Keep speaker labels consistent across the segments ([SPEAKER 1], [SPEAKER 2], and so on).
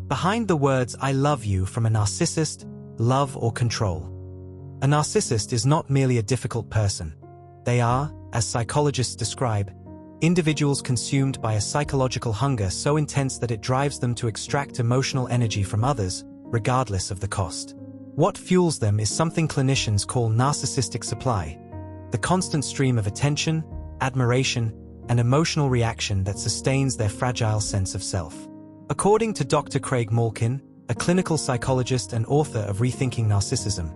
[SPEAKER 1] Behind the words "I love you" from a narcissist, love or control. A narcissist is not merely a difficult person. They are, as psychologists describe, individuals consumed by a psychological hunger so intense that it drives them to extract emotional energy from others, regardless of the cost. What fuels them is something clinicians call narcissistic supply, the constant stream of attention, admiration, and emotional reaction that sustains their fragile sense of self. According to Dr. Craig Malkin, a clinical psychologist and author of Rethinking Narcissism,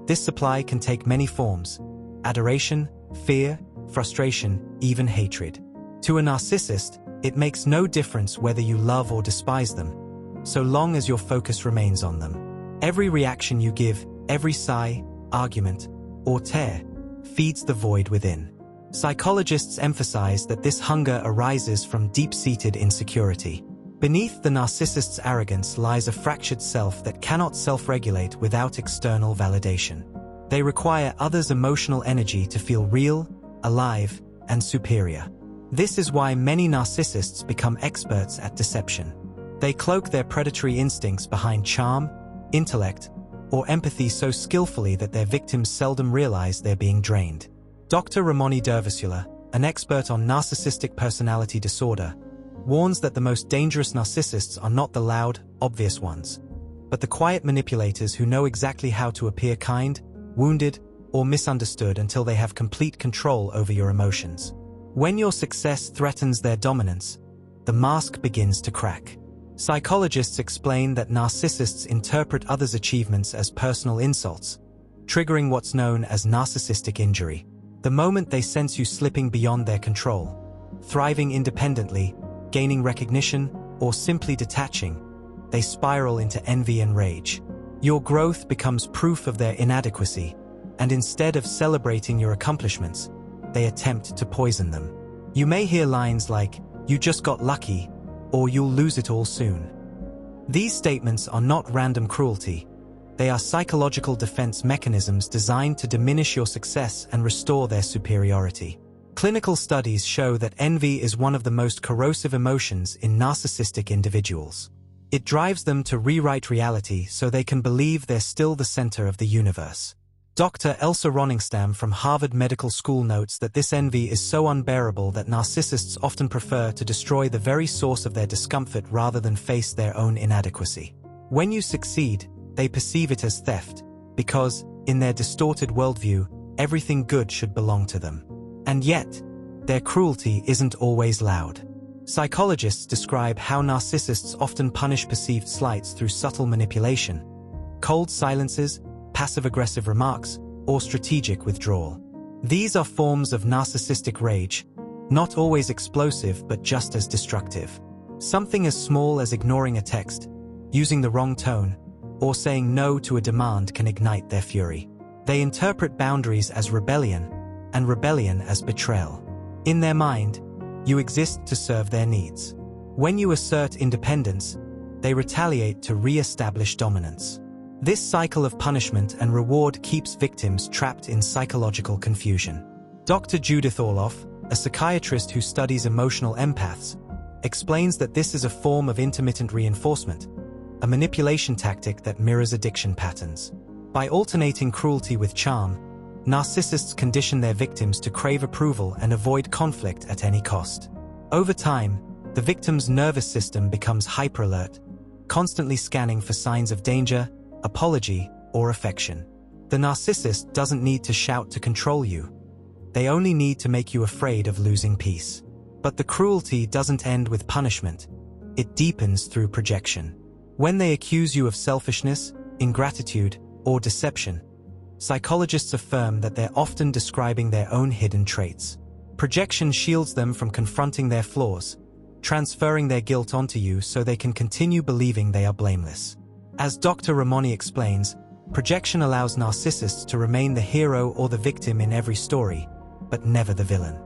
[SPEAKER 1] this supply can take many forms: adoration, fear, frustration, even hatred. To a narcissist, it makes no difference whether you love or despise them, so long as your focus remains on them. Every reaction you give, every sigh, argument, or tear, feeds the void within. Psychologists emphasize that this hunger arises from deep-seated insecurity. Beneath the narcissist's arrogance lies a fractured self that cannot self-regulate without external validation. They require others' emotional energy to feel real, alive, and superior. This is why many narcissists become experts at deception. They cloak their predatory instincts behind charm, intellect, or empathy so skillfully that their victims seldom realize they're being drained. Dr. Ramoni Dervisula, an expert on narcissistic personality disorder, warns that the most dangerous narcissists are not the loud, obvious ones, but the quiet manipulators who know exactly how to appear kind, wounded, or misunderstood until they have complete control over your emotions. When your success threatens their dominance, the mask begins to crack. Psychologists explain that narcissists interpret others' achievements as personal insults, triggering what's known as narcissistic injury. The moment they sense you slipping beyond their control, thriving independently, gaining recognition, or simply detaching, they spiral into envy and rage. Your growth becomes proof of their inadequacy, and instead of celebrating your accomplishments, they attempt to poison them. You may hear lines like, "You just got lucky," or "You'll lose it all soon." These statements are not random cruelty. They are psychological defense mechanisms designed to diminish your success and restore their superiority. Clinical studies show that envy is one of the most corrosive emotions in narcissistic individuals. It drives them to rewrite reality so they can believe they're still the center of the universe. Dr. Elsa Roningstam from Harvard Medical School notes that this envy is so unbearable that narcissists often prefer to destroy the very source of their discomfort rather than face their own inadequacy. When you succeed, they perceive it as theft, because, in their distorted worldview, everything good should belong to them. And yet, their cruelty isn't always loud. Psychologists describe how narcissists often punish perceived slights through subtle manipulation, cold silences, passive-aggressive remarks, or strategic withdrawal. These are forms of narcissistic rage, not always explosive but just as destructive. Something as small as ignoring a text, using the wrong tone, or saying no to a demand can ignite their fury. They interpret boundaries as rebellion, and rebellion as betrayal. In their mind, you exist to serve their needs. When you assert independence, they retaliate to re-establish dominance. This cycle of punishment and reward keeps victims trapped in psychological confusion. Dr. Judith Orloff, a psychiatrist who studies emotional empaths, explains that this is a form of intermittent reinforcement, a manipulation tactic that mirrors addiction patterns. By alternating cruelty with charm, narcissists condition their victims to crave approval and avoid conflict at any cost. Over time, the victim's nervous system becomes hyper-alert, constantly scanning for signs of danger, apology, or affection. The narcissist doesn't need to shout to control you. They only need to make you afraid of losing peace. But the cruelty doesn't end with punishment. It deepens through projection. When they accuse you of selfishness, ingratitude, or deception, psychologists affirm that they're often describing their own hidden traits. Projection shields them from confronting their flaws, transferring their guilt onto you so they can continue believing they are blameless. As Dr. Ramoni explains, projection allows narcissists to remain the hero or the victim in every story, but never the villain.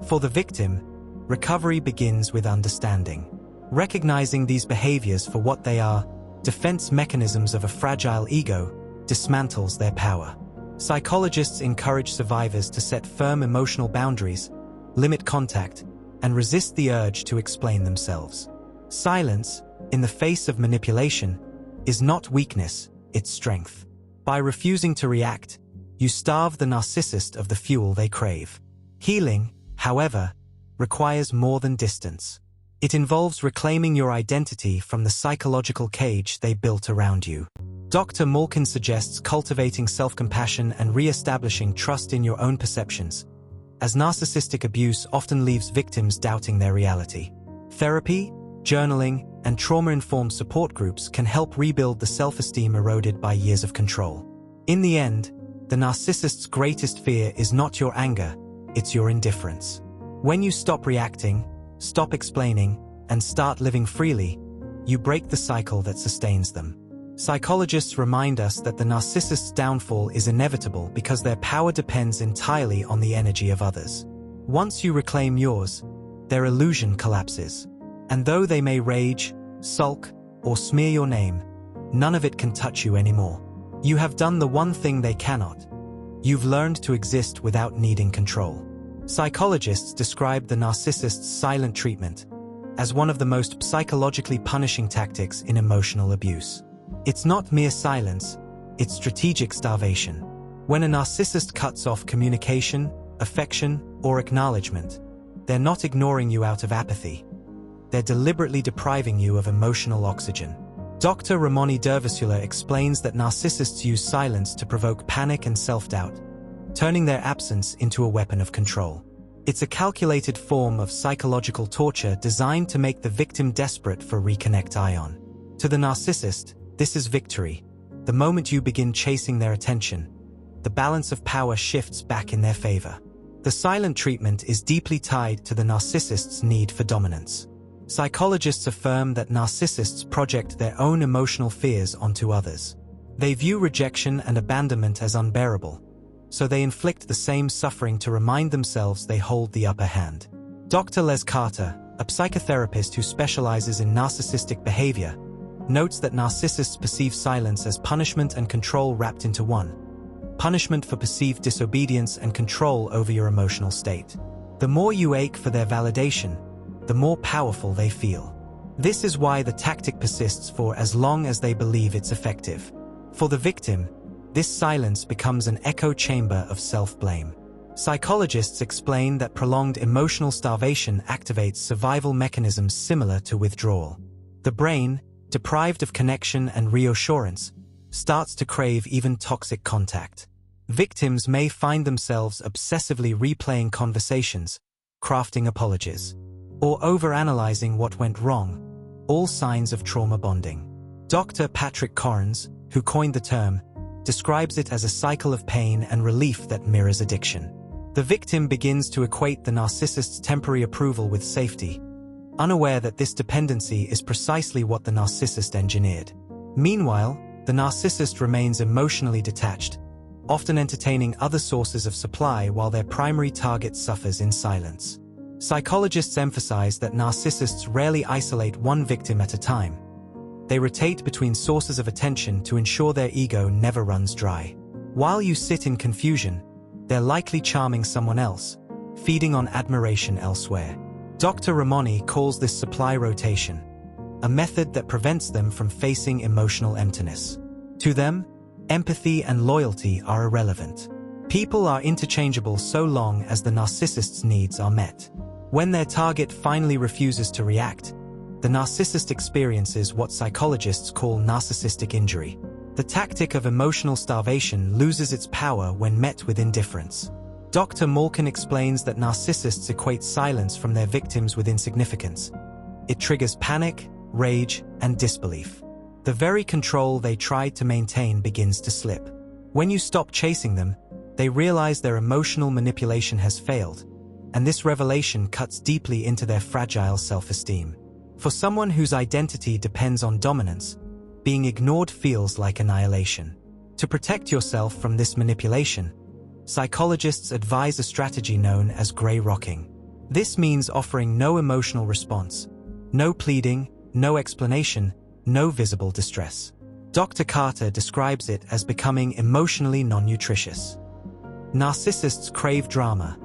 [SPEAKER 1] For the victim, recovery begins with understanding. Recognizing these behaviors for what they are, defense mechanisms of a fragile ego, dismantles their power. Psychologists encourage survivors to set firm emotional boundaries, limit contact, and resist the urge to explain themselves. Silence, in the face of manipulation, is not weakness, it's strength. By refusing to react, you starve the narcissist of the fuel they crave. Healing, however, requires more than distance. It involves reclaiming your identity from the psychological cage they built around you. Dr. Malkin suggests cultivating self-compassion and re-establishing trust in your own perceptions, as narcissistic abuse often leaves victims doubting their reality. Therapy, journaling, and trauma-informed support groups can help rebuild the self-esteem eroded by years of control. In the end, the narcissist's greatest fear is not your anger, it's your indifference. When you stop reacting, stop explaining, and start living freely, you break the cycle that sustains them. Psychologists remind us that the narcissist's downfall is inevitable because their power depends entirely on the energy of others. Once you reclaim yours, their illusion collapses. And though they may rage, sulk, or smear your name, none of it can touch you anymore. You have done the one thing they cannot. You've learned to exist without needing control. Psychologists describe the narcissist's silent treatment as one of the most psychologically punishing tactics in emotional abuse. It's not mere silence, it's strategic starvation. When a narcissist cuts off communication, affection, or acknowledgement, they're not ignoring you out of apathy. They're deliberately depriving you of emotional oxygen. Dr. Ramoni Dervisula explains that narcissists use silence to provoke panic and self-doubt, turning their absence into a weapon of control. It's a calculated form of psychological torture designed to make the victim desperate for reconnect ion. To the narcissist, this is victory. The moment you begin chasing their attention, the balance of power shifts back in their favor. The silent treatment is deeply tied to the narcissist's need for dominance. Psychologists affirm that narcissists project their own emotional fears onto others. They view rejection and abandonment as unbearable, so they inflict the same suffering to remind themselves they hold the upper hand. Dr. Les Carter, a psychotherapist who specializes in narcissistic behavior, notes that narcissists perceive silence as punishment and control wrapped into one. Punishment for perceived disobedience and control over your emotional state. The more you ache for their validation, the more powerful they feel. This is why the tactic persists for as long as they believe it's effective. For the victim, this silence becomes an echo chamber of self-blame. Psychologists explain that prolonged emotional starvation activates survival mechanisms similar to withdrawal. The brain, deprived of connection and reassurance, starts to crave even toxic contact. Victims may find themselves obsessively replaying conversations, crafting apologies, or overanalyzing what went wrong, all signs of trauma bonding. Dr. Patrick Corrins, who coined the term, describes it as a cycle of pain and relief that mirrors addiction. The victim begins to equate the narcissist's temporary approval with safety, unaware that this dependency is precisely what the narcissist engineered. Meanwhile, the narcissist remains emotionally detached, often entertaining other sources of supply while their primary target suffers in silence. Psychologists emphasize that narcissists rarely isolate one victim at a time. They rotate between sources of attention to ensure their ego never runs dry. While you sit in confusion, they're likely charming someone else, feeding on admiration elsewhere. Dr. Ramoni calls this supply rotation, a method that prevents them from facing emotional emptiness. To them, empathy and loyalty are irrelevant. People are interchangeable so long as the narcissist's needs are met. When their target finally refuses to react, the narcissist experiences what psychologists call narcissistic injury. The tactic of emotional starvation loses its power when met with indifference. Dr. Malkin explains that narcissists equate silence from their victims with insignificance. It triggers panic, rage, and disbelief. The very control they tried to maintain begins to slip. When you stop chasing them, they realize their emotional manipulation has failed, and this revelation cuts deeply into their fragile self-esteem. For someone whose identity depends on dominance, being ignored feels like annihilation. To protect yourself from this manipulation, psychologists advise a strategy known as gray rocking. This means offering no emotional response, no pleading, no explanation, no visible distress. Dr. Carter describes it as becoming emotionally non-nutritious. Narcissists crave drama.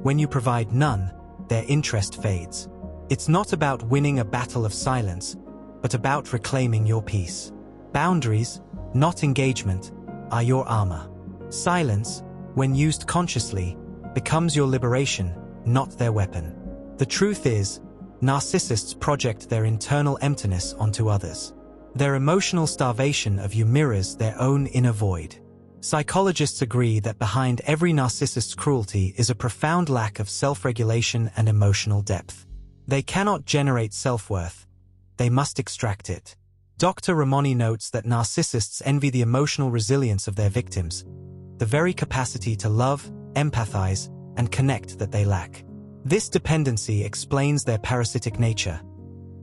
[SPEAKER 1] When you provide none, their interest fades. It's not about winning a battle of silence, but about reclaiming your peace. Boundaries, not engagement, are your armor. Silence, when used consciously, becomes your liberation, not their weapon. The truth is, narcissists project their internal emptiness onto others. Their emotional starvation of you mirrors their own inner void. Psychologists agree that behind every narcissist's cruelty is a profound lack of self-regulation and emotional depth. They cannot generate self-worth. They must extract it. Dr. Ramoni notes that narcissists envy the emotional resilience of their victims, the very capacity to love, empathize, and connect that they lack. This dependency explains their parasitic nature.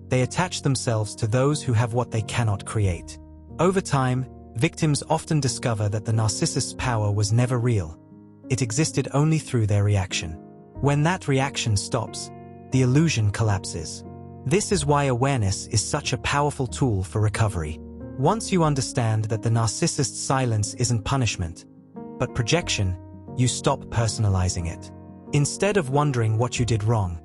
[SPEAKER 1] They attach themselves to those who have what they cannot create. Over time, victims often discover that the narcissist's power was never real. It existed only through their reaction. When that reaction stops, the illusion collapses. This is why awareness is such a powerful tool for recovery. Once you understand that the narcissist's silence isn't punishment, but projection, you stop personalizing it. Instead of wondering what you did wrong,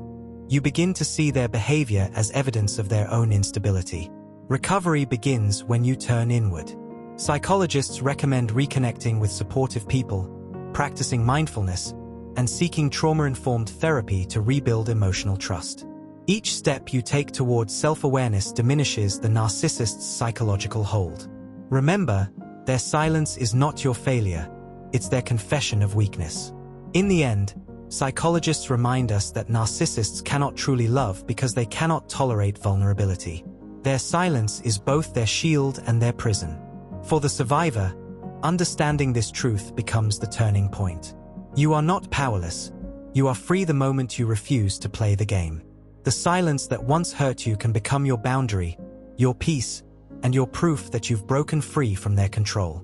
[SPEAKER 1] you begin to see their behavior as evidence of their own instability. Recovery begins when you turn inward. Psychologists recommend reconnecting with supportive people, practicing mindfulness, and seeking trauma-informed therapy to rebuild emotional trust. Each step you take towards self-awareness diminishes the narcissist's psychological hold. Remember, their silence is not your failure, it's their confession of weakness. In the end, psychologists remind us that narcissists cannot truly love because they cannot tolerate vulnerability. Their silence is both their shield and their prison. For the survivor, understanding this truth becomes the turning point. You are not powerless. You are free the moment you refuse to play the game. The silence that once hurt you can become your boundary, your peace, and your proof that you've broken free from their control.